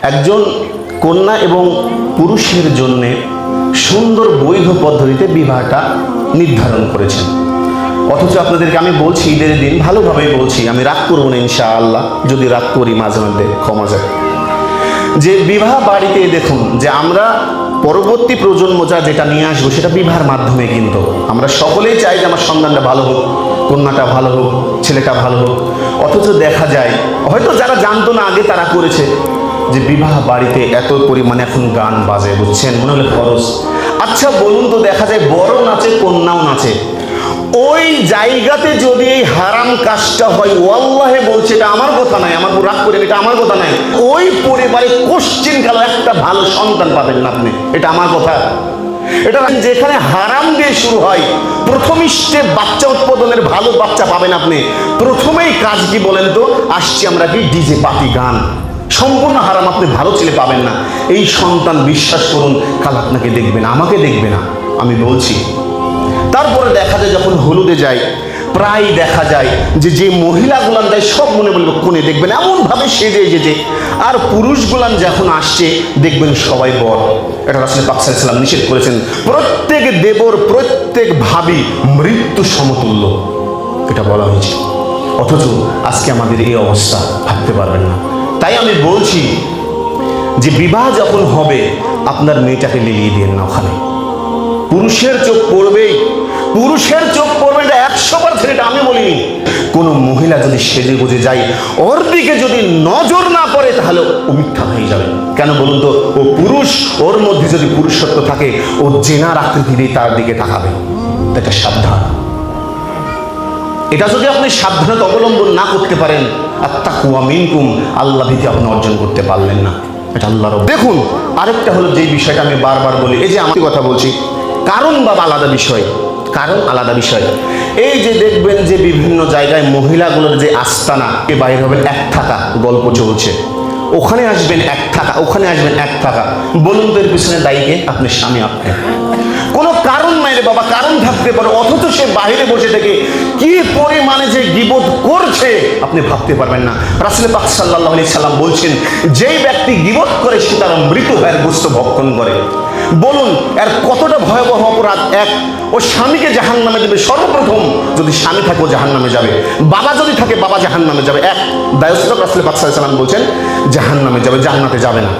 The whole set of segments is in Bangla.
একজন কন্যা এবং পুরুষের জন্য সুন্দর বৈধ পদ্ধতিতে বিবাহটা নির্ধারণ করেছেন। অথচ আপনাদেরকে আমি বলছি, ঈদের দিন ভালোভাবেই বলছি, আমি রাগ করবো না ইনশাআল্লাহ, যদি রাগ করি মাঝে মধ্যে ক্ষমা যায়, যে বিবাহ বাড়িতে দেখুন যে আমরা পরবর্তী প্রজন্ম যেটা নিয়ে আসবো সেটা বিবাহের মাধ্যমে। কিন্তু আমরা সকলেই চাই যে আমার সন্তানটা ভালো হোক, কন্যাটা ভালো হোক, ছেলেটা ভালো হোক। অথচ দেখা যায় হয়তো যারা জানতো না আগে তারা করেছে, যে বিবাহ বাড়িতে এত পরিমাণে এখন গান বাজে, বুঝছেন, মনে হলে খরচ। আচ্ছা বলুন তো, দেখা যায় বড় নাচে কন্যাও নাচে, ওই জায়গাতে যদি এই হারাম কাজটা হয়, ওয়াল্লাহে বলছে, এটা আমার কথা নাই, আমার রাগ করে, এটা আমার কথা নাই, ওই পরিবারে কোশ্চিন কাল একটা ভালো সন্তান পাবেন না আপনি, এটা আমার কথা। এটা যেখানে হারাম দিয়ে শুরু হয়, প্রথম স্টেপ বাচ্চা উৎপাদনের ভালো বাচ্চা পাবেন আপনি। প্রথমেই কাজ কি বলেন তো, আসছি আমরা কি ডিজে পার্টি গান, সম্পূর্ণ হারাম, আপনি ভালো ছেলে পাবেন না। এই সন্তান বিশ্বাস করুন কাল আপনাকে দেখবে না, আমাকে দেখবে না, আমি বলছি। তারপরে দেখা যায় যখন হলুদে যায়, প্রায় দেখা যায় যে মহিলাগুলান যায় সব মনে বলবে কোনে, দেখবেন এমনভাবে সেজে যেজে, আর পুরুষগুলান যখন আসছে দেখবেন সবাই বর। এটা রাসূল পাক সাল্লাল্লাহু আলাইহি ওয়াসাল্লাম নিষেধ করেছেন। প্রত্যেক দেবর, প্রত্যেক ভাবি মৃত্যু সমতুল্য, এটা বলা হয়েছে। অথচ আজকে আমাদের এই অবস্থা, ভাবতে পারবেন না। তাই আমি বলছি যে বিবাহ যখন হবে আপনার মেয়েটাকে লেলিয়ে দিন না ওখানে। পুরুষের চোখ পড়বেই, পুরুষের চোখ পড়বে, এটা 100%, এটা আমি বলিনি। কোনো মহিলা যদি সেজে গুজে যায়, ওর দিকে যদি নজর না পড়ে তাহলে ও মিথ্যা হয়ে যাবে। কেন বলুন তো, ও পুরুষ, ওর মধ্যে যদি পুরুষত্ব থাকে, ও জেনার আকৃতি দিয়ে তার দিকে তাকাবে। এটা সাবধান। এটা যদি আপনি সাবধানতা অবলম্বন না করতে পারেন, আত্তাকুয়া মিনকুম, আল্লাহ ভীতি আপনি অর্জন করতে পারলেন না। এটা আল্লাহর। দেখুন আরেকটা হলো যে বিষয়টা আমি বারবার বলি, এই যে আমি কথা বলছি, কারণ বা আলাদা বিষয়, কারণ আলাদা বিষয়। এই যে দেখবেন যে বিভিন্ন জায়গায় মহিলাগুলোর যে আস্তানা, এ বাইরে হবেন এক থাকা, গল্প চলছে, ওখানে আসবেন এক থাকা, ওখানে আসবেন এক থাকা। বলুন তো এর পিছনে দায়ীকে? আপনি স্বামী, আপনি। কোনো কারণ নাই রে বাবা, কারণ থাকতে পারে, অথচ সে বাইরে বসে থেকে কি পরিমাণে যে গীবত করছে আপনি ভাবতে পারবেন না। রাসূল পাক সাল্লাল্লাহু আলাইহি সাল্লাম বলছেন, যেই ব্যক্তি গীবত করে সে তার মৃত ভাইয়ের গোশত ভক্ষণ করে। বলুন এর কতটা ভয়াবহ অপরাধ। এক, ও স্বামীকে জাহান্নামে দেবে সর্বপ্রথম, যদি স্বামী থাকে ও জাহান্নামে যাবে, বাবা যদি থাকে বাবা জাহান্নামে যাবে। এক দায়স্বরূপ রাসূল পাক সাল্লাল্লাহু আলাইহি সাল্লাম বলছেন জাহান্নামে যাবে, জান্নাতে যাবে না।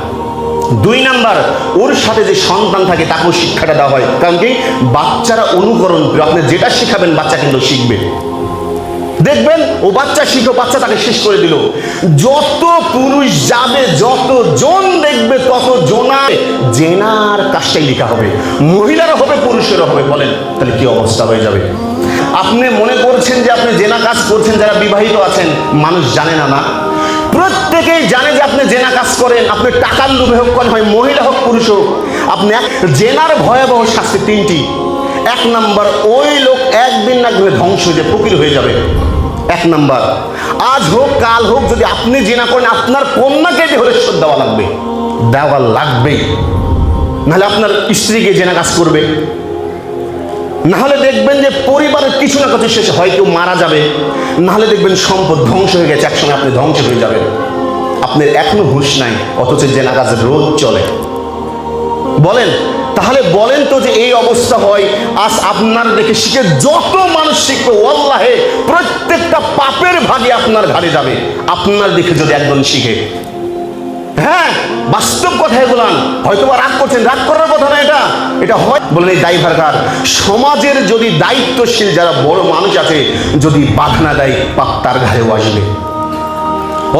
দুই নাম্বার, ওর সাথে যে সন্তান থাকে তাকেও শিক্ষাটা দেওয়া হয়। কারণ কি, বাচ্চারা অনুকরণ, আপনি যেটা শিখাবেন বাচ্চা কিন্তু শিখবে। দেখবেন ও বাচ্চা শিখো, বাচ্চা তাকে শেষ করে দিল। যত পুরুষ যাবে, যত জন দেখবে, তত জনায় জেনার কাজটাই লেখা হবে, মহিলারা হবে, পুরুষেরও হবে। বলেন তাহলে কি অবস্থা হয়ে যাবে? আপনি মনে করছেন যে আপনি জেনা কাজ করছেন, যারা বিবাহিত আছেন, মানুষ জানে না? না, প্রত্যেকেই জানে যে আপনি জেনা কাজ করেন। আপনি টাকার লোভে হোক, কোন হয় মহিলা হোক পুরুষ হোক, আপনি জেনার ভয়াবহ শাস্তি তিনটি। এক নাম্বার, ওই লোক একদিন না একদিন ধ্বংস হয়ে যাবে, ফকির হয়ে যাবে। এক নাম্বার, আজ হোক কাল হোক, যদি আপনি জেনা করেন আপনার কন্যাকে যে হলে দেওয়া লাগবে, দেওয়া লাগবেই, নাহলে আপনার স্ত্রীকে জেনা কাজ করবে, নাহলে দেখবেন যে পরিবারের কিছু না কিছু শেষ হয়, কেউ মারা যাবে, নাহলে দেখবেন সম্পদ ধ্বংস হয়ে গেছে, একসঙ্গে আপনি ধ্বংস হয়ে যাবেন। আপনার এখনো হুঁশ নাই, অথচ জেনা কাজ রোজ চলে। বলেন তাহলে, বলেন তো যে এই অবস্থা হয়, আজ আপনার দেখে শিখে যত মানুষ শিখবে, ওয়াল্লাহে প্রত্যেকটা পাপের ভাগে আপনার ঘাড়ে যাবে, আপনার দেখে যদি একজন শিখে। হ্যাঁ, বাস্তব কথা এগুলান। হয়তো বা রাগ করছেন, রাগ করার কথা না এটা, এটা হয়। বলেন এই দায়ভার কার? সমাজের যদি দায়িত্বশীল যারা বড় মানুষ আছে, যদি বাধা না দেয়, পাপ তার ঘাড়েও আসবে।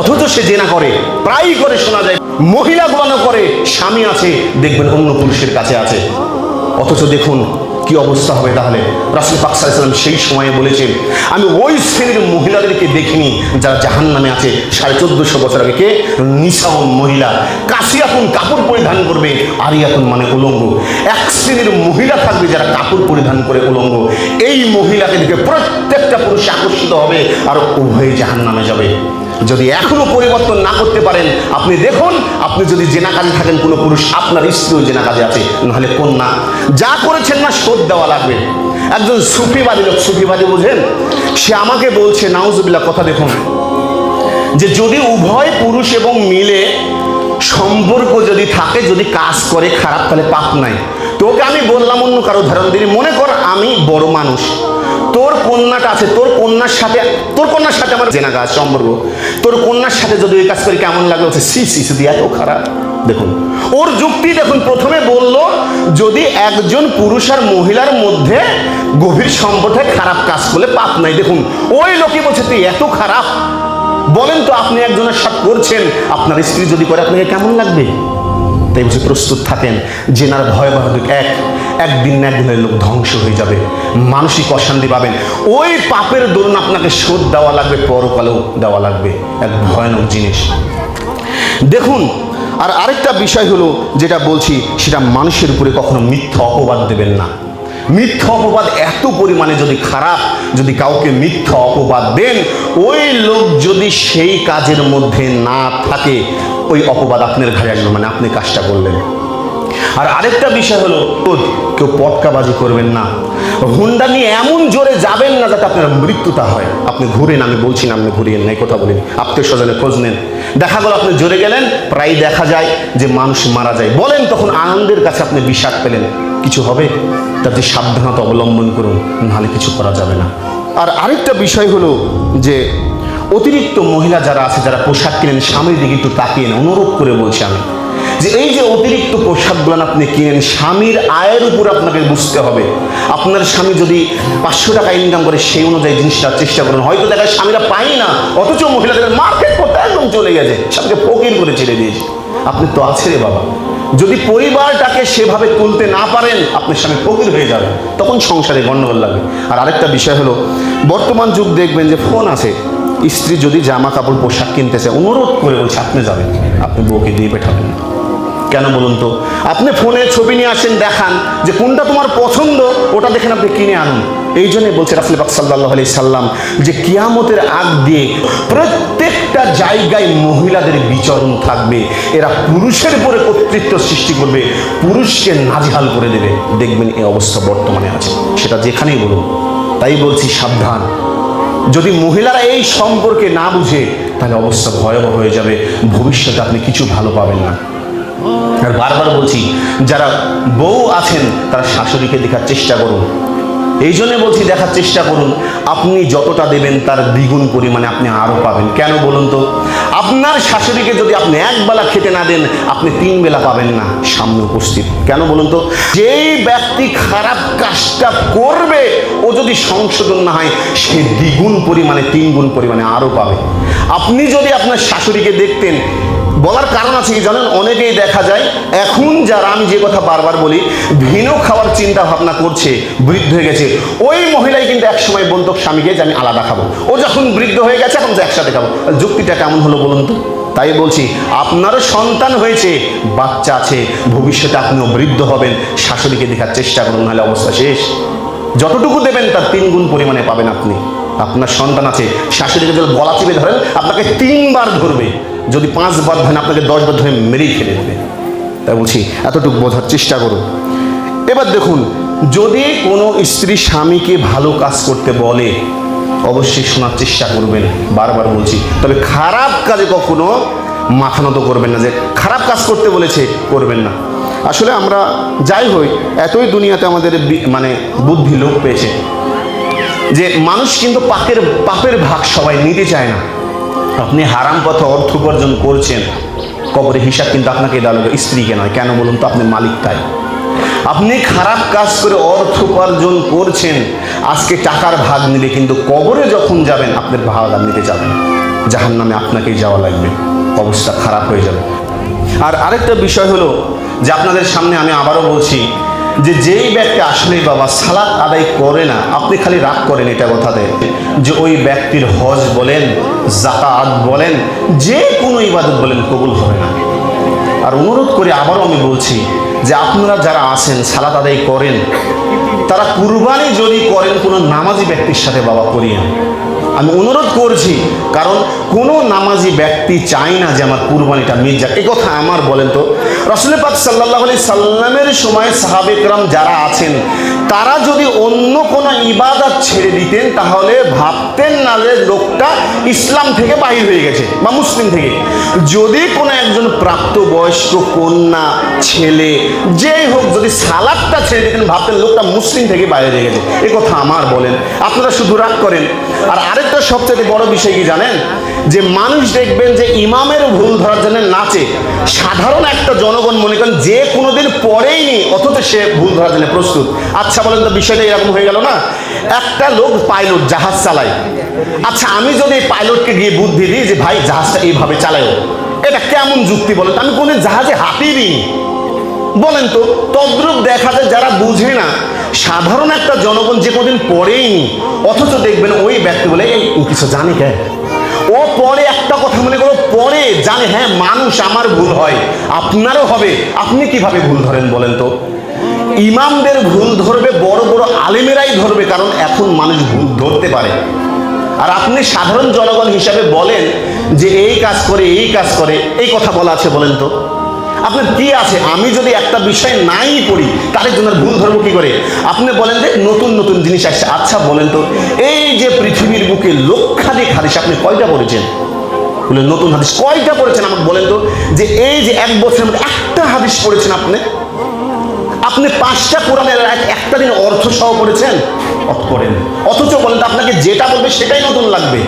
অথচ সে জেনা করে, প্রায়ই করে শোনা যায়, মহিলা গুলানো করে, স্বামী আছে, দেখবেন অন্য পুরুষের কাছে আছে। অথচ দেখুন কি অবস্থা হবে। তাহলে রাসূল পাক সাল্লাল্লাহু আলাইহি ওয়াসাল্লাম সেই সময়ে বলেছেন, আমি ওই শ্রেণীর মহিলাদেরকে দেখিনি যারা জাহান্নামে আছে 1450 বছর আগে। কে? নিসাউন, মহিলা, কাসিয়াতুন, কাপড় পরিধান করবে, আরিয়াতুন মানে উলঙ্গ। এক শ্রেণীর মহিলা থাকবে যারা কাপড় পরিধান করে উলঙ্গ। এই মহিলাকে দেখে প্রত্যেকটা পুরুষ আকর্ষিত হবে, আর উভয়ে জাহান্নামে যাবে। যদি এখনো পরিবর্তন না করতে পারেন, আপনি দেখুন, আপনি যদি জেনা কাজে থাকেন, কোনো পুরুষ আপনার স্ত্রীও জেনা কাজে আছে, নাহলে কন্যা, যা করেছেন না শোধ দেওয়া লাগবে। একজন সুফিবাদী লোক, সুফিবাদী বুঝেন, সে আমাকে বলছে, নাউজুবিল্লাহ, কথা দেখুন, যে যদি উভয় পুরুষ এবং মিলে যদি থাকে, যদি কাজ করে খারাপ, তাহলে পাপ নাই। তোকে আমি বললাম অন্য কারো উদাহরণ দিই, মনে কর আমি বড় মানুষ, তোর কন্যাটা আছে, তোর কন্যার সাথে আমার জেনা গাছ সম্পর্ক, তোর কন্যার সাথে যদি ওই কাজ করি কেমন লাগলো? সি সি সি, এত খারাপ। দেখুন ওর যুক্তি, দেখুন প্রথমে বলল যদি একজন পুরুষ আর মহিলার মধ্যে গভীর সম্পর্কে খারাপ কাজ করলে পাপ নাই। দেখুন ওই লোকই বলছে তুই এত খারাপ। বলেন তো আপনি একজনের সাথে করছেন, আপনার স্ত্রী যদি করে আপনাকে কেমন লাগবে? তাই বলছে প্রস্তুত থাকেন, জেনার ভয়াবহ একদিন না একদিন লোক ধ্বংস হয়ে যাবে, মানসিক অশান্তি পাবেন, ওই পাপের দরুন আপনাকে শোধ দেওয়া লাগবে, পরকালেও দেওয়া লাগবে, এক ভয়ানক জিনিস। দেখুন আর আরেকটা বিষয় হলো যেটা বলছি, সেটা মানুষের উপরে কখনো মিথ্যা অপবাদ দেবেন না। মিথ্যা অপবাদ এত পরিমাণে যদি খারাপ, যদি কাউকে মিথ্যা অপবাদ দেন, ওই লোক যদি সেই কাজের মধ্যে না থাকে, ওই অপবাদ আপনার ঘাড়ে আসবে, মানে আপনি কাজটা করলেন। আর আরেকটা বিষয় হলো কেউ পটকাবাজি করবেন না, হুন্ডা নিয়ে এমন জোরে যাবেন না যাতে আপনার মৃত্যুটা হয়। আপনি ঘুরেন, আমি বলছি না আপনি ঘুরিয়েন না, এই কথা বলিনি, আত্মীয় স্বজনের খোঁজ নেন, দেখা গেল আপনি জোরে গেলেন, প্রায় দেখা যায় যে মানুষ মারা যায়, বলেন তখন আনন্দের কাছে আপনি বিষাদ পেলেন, কিছু হবে? তাতে সাবধানতা অবলম্বন করুন, নাহলে কিছু করা যাবে না। আর আরেকটা বিষয় হলো যে অতিরিক্ত মহিলা যারা আছে, যারা পোশাক কিনেন, স্বামীর দিকে একটু তাকিয়ে না, অনুরোধ করে বলছি আমি, যে এই যে অতিরিক্ত পোশাকগুলো আপনি কিনেন, স্বামীর আয়ের উপর আপনাকে বুঝতে হবে। আপনার স্বামী যদি 500 টাকা ইনকাম করে, সেই অনুযায়ী জিনিসটা চেষ্টা করুন। হয়তো দেখা যায় স্বামীরা পাই না, অথচ মহিলাদের মার্কেট করতে একদম চলে গেছে, স্বামীকে ফকির করে ছেড়ে দিয়েছে। আপনি তো আছে রে বাবা, যদি পরিবারটাকে সেভাবে তুলতে না পারেন, আপনার স্বামী ফকির হয়ে যাবে, তখন সংসারে গণ্ডগোল লাগবে। আর আরেকটা বিষয় হলো, বর্তমান যুগ দেখবেন যে ফোন আছে, স্ত্রী যদি জামা কাপড় পোশাক কিনতে চায়, অনুরোধ করে বলছে আপনি যাবেন, আপনি বউকে দিয়ে পেঠাবেন না। কেন বলুন তো? আপনি ফোনে ছবি নিয়ে আসেন, দেখান যে কোনটা তোমার পছন্দ, ওটা দেখেন আপনি কিনে আনুন। এই জন্যই বলছে রাসূল পাক সাল্লাল্লাহু আলাইহি সাল্লাম যে কিয়ামতের আগ দিয়ে প্রত্যেকটা জায়গায় মহিলাদের বিচরণ থাকবে, এরা পুরুষের উপরে কর্তৃত্ব সৃষ্টি করবে, পুরুষকে নাজেহাল করে দেবে। দেখবেন এই অবস্থা বর্তমানে আছে, সেটা যেখানেই বলুন। তাই বলছি সাবধান, যদি মহিলারা এই সম্পর্কে না বুঝে, তাহলে অবস্থা ভয়াবহ হয়ে যাবে, ভবিষ্যতে আপনি কিছু ভালো পাবেন না। আর বারবার বলছি, যারা বউ আছেন তারা শাশুড়িকে দেখার চেষ্টা করুন। এই জন্য বলছি দেখার চেষ্টা করুন, আপনি যতটা দেবেন তার দ্বিগুণ পরিমাণে আপনি আরও পাবেন। কেন বলুন তো? আপনার শাশুড়িকে যদি আপনি একবেলা খেতে না দেন, আপনি 3 বেলা পাবেন না সামনে উপস্থিত। কেন বলুন তো? যেই ব্যক্তি খারাপ কাজটা করবে, ও যদি সংশোধন না হয়, সে দ্বিগুণ পরিমাণে 3 গুণ পরিমাণে আরও পাবে। আপনি যদি আপনার শাশুড়িকে দেখতেন, বলার কারণ আছে কি জানেন? অনেকেই দেখা যায় এখন যারা, আমি যে কথা বারবার বলি, ভিনো খাওয়ার চিন্তা ভাবনা করছে, বৃদ্ধ হয়ে গেছে, ওই মহিলাই কিন্তু একসময় বলতো স্বামীকে যে আমি আলাদা খাবো, ও যখন বৃদ্ধ হয়ে গেছে এখন যে একসাথে খাবো। যুক্তিটা কেমন হলো বলুন তো? তাই বলছি, আপনারও সন্তান হয়েছে, বাচ্চা আছে, ভবিষ্যতে আপনিও বৃদ্ধ হবেন, শাশুড়িকে দেখার চেষ্টা করুন, নাহলে অবস্থা শেষ। যতটুকু দেবেন তার 3 গুণ পরিমাণে পাবেন আপনি। আপনার সন্তান আছে, শাশুড়িকে যদি গলা চিপে ধরেন, আপনাকে 3 বার ধরবে, যদি 5 বার ধরেন আপনাকে 10 বার ধরে মেরেই ফেলে দেবে। তাই বলছি এতটুকু বোঝার চেষ্টা করুন। এবার দেখুন, যদি কোনো স্ত্রী স্বামীকে ভালো কাজ করতে বলে, অবশ্যই শোনার চেষ্টা করবেন, বারবার বলছি। তবে খারাপ কাজে কখনো মাথা নত করবেন না, যে খারাপ কাজ করতে বলেছে করবেন না। আসলে আমরা যাই হই, এতই দুনিয়াতে আমাদের মানে বুদ্ধি লোপ পেয়েছে যে মানুষ কিন্তু পাপের ভাগ সবাই নিতে চায় না। আপনি হারাম পথে অর্থ উপার্জন করছেন, কবরে হিসাব কিন্তু আপনাকে দেওয়া লাগবে, স্ত্রীকে নয়। কেন বলুন তো? আপনি মালিক তাই। আপনি খারাপ কাজ করে অর্থ উপার্জন করছেন, আজকে টাকার ভাগ নিলে কিন্তু কবরে যখন যাবেন আপনার ভাগ আর নিতে যাবেন, জাহান্নামে আপনাকেই যাওয়া লাগবে, অবস্থা খারাপ হয়ে যাবে। আর আরেকটা বিষয় হলো যে আপনাদের সামনে আমি আবারও বলছি, যে যেই ব্যক্তি আসলেই বাবা সালাত আদায় করে না, আপনি খালি রাগ করেন এটা কথাতে, যে ওই ব্যক্তির হজ বলেন, যাকাত বলেন, যে কোনো ইবাদত বলেন, কবুল হবে না। আর অনুরোধ করে আবারও আমি বলছি যে আপনারা যারা আছেন সালাত আদায় করেন, তারা কুরবানি যদি করেন কোনো নামাজি ব্যক্তির সাথে বাবা করিয়েন। আমি অনুরোধ করছি, কারণ কোনো নামাজি ব্যক্তি চায় না যে আমার কুরবানিটা মিস যাক। এই কথা আমার বলেন তো, রাসূল পাক সাল্লাল্লাহু আলাইহি সাল্লামের সময় সাহাবে কেরাম যারা আছেন, তারা যদি অন্য কোনো ইবাদত ছেড়ে দিতেন তাহলে ভাবতেন না যে লোকটা ইসলাম থেকে বাহির হয়ে গেছে বা মুসলিম থেকে। যদি কোনো একজন প্রাপ্তবয়স্ক কন্যা ছেলে যেই হোক যদি সালাদটা ছেড়ে দিতেন ভাবতেন লোকটা মুসলিম থেকে বাইরে হয়ে গেছে। এ কথা আমার বলেন, আপনারা শুধু রাগ করেন। আর আরেকটা সবচেয়ে বড় বিষয় কি জানেন, যে মানুষ দেখবেন যে ইমামের ভুল ধরার জন্য নাচে। সাধারণ একটা জনগণ মনে করেন যে কোনোদিন পড়েইনি অথচ সে ভুল ধরার জন্য প্রস্তুত। আচ্ছা বলেন তো, বিষয়টা এরকম হয়ে গেল না? একটা লোক পাইলট, জাহাজ চালায়। আচ্ছা আমি যদি পাইলটকে গিয়ে বুদ্ধি দিই যে ভাই জাহাজটা এইভাবে চালায়, এটা কেমন যুক্তি বলেন তো? আমি কোনোদিন জাহাজে হাঁটিয়ে দিই, বলেন তো। তদ্রূপ দেখা যায় যারা বুঝে না, সাধারণ একটা জনগণ যে কোনোদিন পড়েইনি অথচ দেখবেন ওই ব্যক্তি বলে এই ও কিছু জানে কেন, ও পরে একটা কথা মনে করো, পরে জানে হ্যাঁ মানুষ, আমার ভুল হয়, আপনারও হবে। আপনি কিভাবে ভুল ধরেন বলেন তো? ইমামদের ভুল ধরবে বড় বড় আলেমেরাই ধরবে, কারণ এখন মানুষ ভুল ধরতে পারে। আর আপনি সাধারণ জনগণ হিসাবে বলেন যে এই কাজ করে এই কাজ করে, এই কথা বলা আছে বলেন তো? আপনার কি আছে? আমি যদি একটা বিষয় নাই পড়ি তার জন্য ভুল ধরবো কি করে? আপনি বলেন যে নতুন নতুন জিনিস আসছে। আচ্ছা বলেন তো, এই যে পৃথিবীর বুকে লক্ষাধিক হাদিস আপনি কয়টা পড়েছেন? বলে নতুন হাদিস কয়টা পড়েছেন আমাকে বলেন তো? যে এই যে এক বছরের মধ্যে একটা হাদিস পড়েছেন আপনি? আপনি 5টা কোরআনের একটা দিন অর্থ সহ পড়েছেন? পড়েন। অথচ বলেন তো আপনাকে যেটা বলবে সেটাই নতুন লাগবে,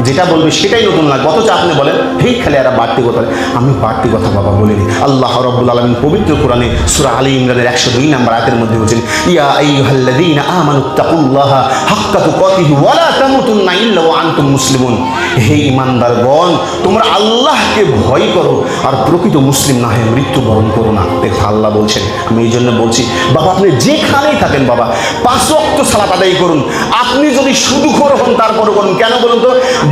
যেটা বলবে সেটাই নতুন লাগবে। অথচ আপনি বলেন ঠিক খালি এরা বাড়তি কথা। আমি বাড়তি কথা বাবা বলিনি। আল্লাহ রাব্বুল আলামিন পবিত্র কোরআনে সূরা আলী ইমরানের 102 নম্বর আয়াতের মধ্যে বলেছেন, ইয়া আইয়ুহাল্লাযীনা আমানুত্তাকুল্লাহা হাক্কা তুকাতিহি ওয়া লা তামুতুন্না ইল্লা ওয়া আনতুম মুসলিমুন। হে ঈমানদারগণ, তোমরা আল্লাহকে ভয় করো আর প্রকৃত মুসলিম না হয়ে মৃত্যুবরণ করো না। দেখো আল্লাহ বলছেন। আমি এই জন্য বলছি বাবা, আপনি যেখানেই থাকেন বাবা 5 ওয়াক্ত সালাত আদায় করুন। আপনি যদি সুদখোর হন তারপরও করুন। কেন বলুন তো?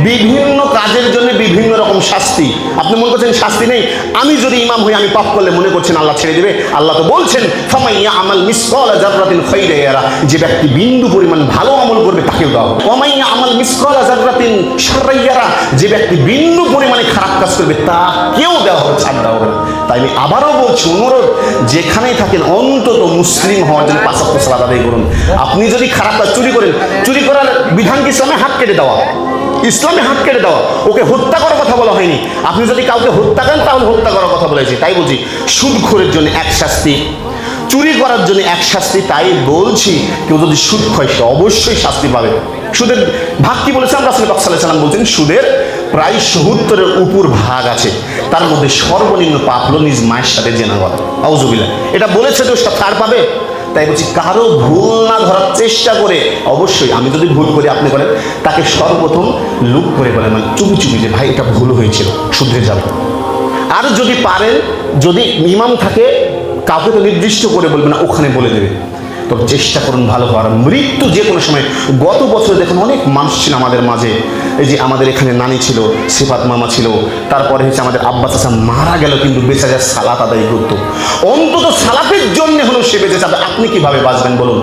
বিভিন্ন কাজের জন্য বিভিন্ন রকম শাস্তি। আপনি মনে করছেন শাস্তি নেই? আমি যদি ইমাম হই আমি পাপ করলে মনে করছেন আল্লাহ ছেড়ে দেবে? আল্লাহ তো বলছেন ফামাইয়া আমাল মিসকালা যাররাতিন খাইরা ইয়ারা, যে ব্যক্তি বিন্দু পরিমাণ ভালো আমল করবে তাকেও দাও। ওয়ামাইয়া আমাল মিসকালা যাররাতিন শাররা ইয়ারা, যে ব্যক্তি বিন্দু পরিমাণে খারাপ কাজ করবে তাকেও দেওয়া হবে, ছাড় দেওয়া হবে। তাই আমি আবারও বলছি, অনুরোধ, যেখানেই থাকেন অন্তত মুসলিম হওয়ার জন্য 5 ওয়াক্ত সালাত আদায় করুন। আপনি যদি খারাপ কাজ চুরি করেন, চুরি করার বিধান কি ইসলামে? হাত কেটে দেওয়া। ইসলামে হাত কেটে দেওয়া, ওকে হত্যা করার কথা বলা হয়নি। আপনি যদি কাউকে হত্যা করেন তাহলে হত্যা করার কথা বলেছি। তাই বলছি সুদখোরের জন্য এক শাস্তি, চুরি করার জন্য এক শাস্তি। তাই বলছি কেউ যদি সুদ খায় সে অবশ্যই শাস্তি পাবে। সুদের ভাগ কি বলেছেন? রাসূল পাক সাল্লাল্লাহু আলাইহি ওয়াসাল্লাম বলছেন সুদের প্রায় 70-এর উপর ভাগ আছে, তার মধ্যে সর্বনিম্ন পাপ হলো নিজ মায়ের সাথে জেনা করা। আউযুবিল্লাহ। এটা বলেছে তো ছাড় পাবে? তাই বলছি কারো ভুল না ধরার চেষ্টা করে, অবশ্যই আমি যদি ভুল করি আপনি করেন, তাকে সর্বপ্রথম লুক করে বলেন, মানে চুপি চুপি, যে ভাই এটা ভুল হয়েছিল, শুধরে যাবে। আর যদি পারেন, যদি ইমাম থাকে কাউকে তো নির্দিষ্ট করে বলবে না, ওখানে বলে দেবে। তবে চেষ্টা করুন ভালো হওয়ার। মৃত্যু যে কোনো সময়। গত বছর দেখুন অনেক মানুষ ছিল আমাদের মাঝে। এই যে আমাদের এখানে নানি ছিল, সিফাত মামা ছিল, তারপরে হচ্ছে আমাদের আব্বা চাচা মারা গেল, কিন্তু বেঁচে যায় সালাত আদায় করতো। অন্তত সালাতের জন্য হলো সে বেঁচে যাবে। আপনি কিভাবে বাঁচবেন বলুন?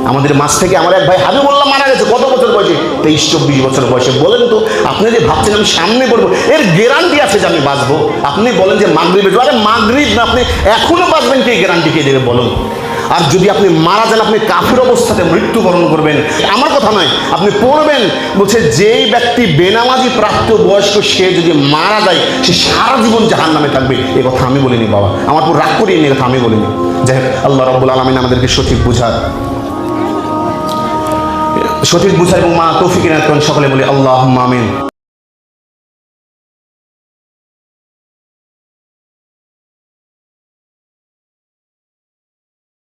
আমাদের মাঝ থেকে আমার এক ভাই হাবিবুল্লাহ মারা গেছে। কত বছর বয়সে? 23-24 বছর বয়সে। বলেন তো, আপনি যে ভাবছেন আমি সামনে পড়বো, এর গ্যারান্টি আছে যে আমি বাঁচবো? আপনি বলেন যে মাগরিবে, আরে মাগরিব না, আপনি এখনো বাঁচবেন, কে গ্যারান্টি কে দেবে বলুন? আর যদি আপনি মারা যান, আপনি কাফির অবস্থাতে মৃত্যুবরণ করবেন। আমার কথা নয়, আপনি পড়বেন, বলছে যেই ব্যক্তি বেনামাজি প্রাপ্ত বয়স্ক সে যদি মারা যায় সে সারা জীবন জাহান্নামে থাকবে। এ কথা আমি বলিনি বাবা, আমার পুরো রাগ করিয়ে নিয়ে কথা আমি বলিনি। যাই হোক, আল্লাহ রাব্বুল আলামিন আমাদেরকে সঠিক বুঝার এবং মা তৌফিক এনায়েত করেন। সকলে বলি আল্লাহুম্মা আমিন।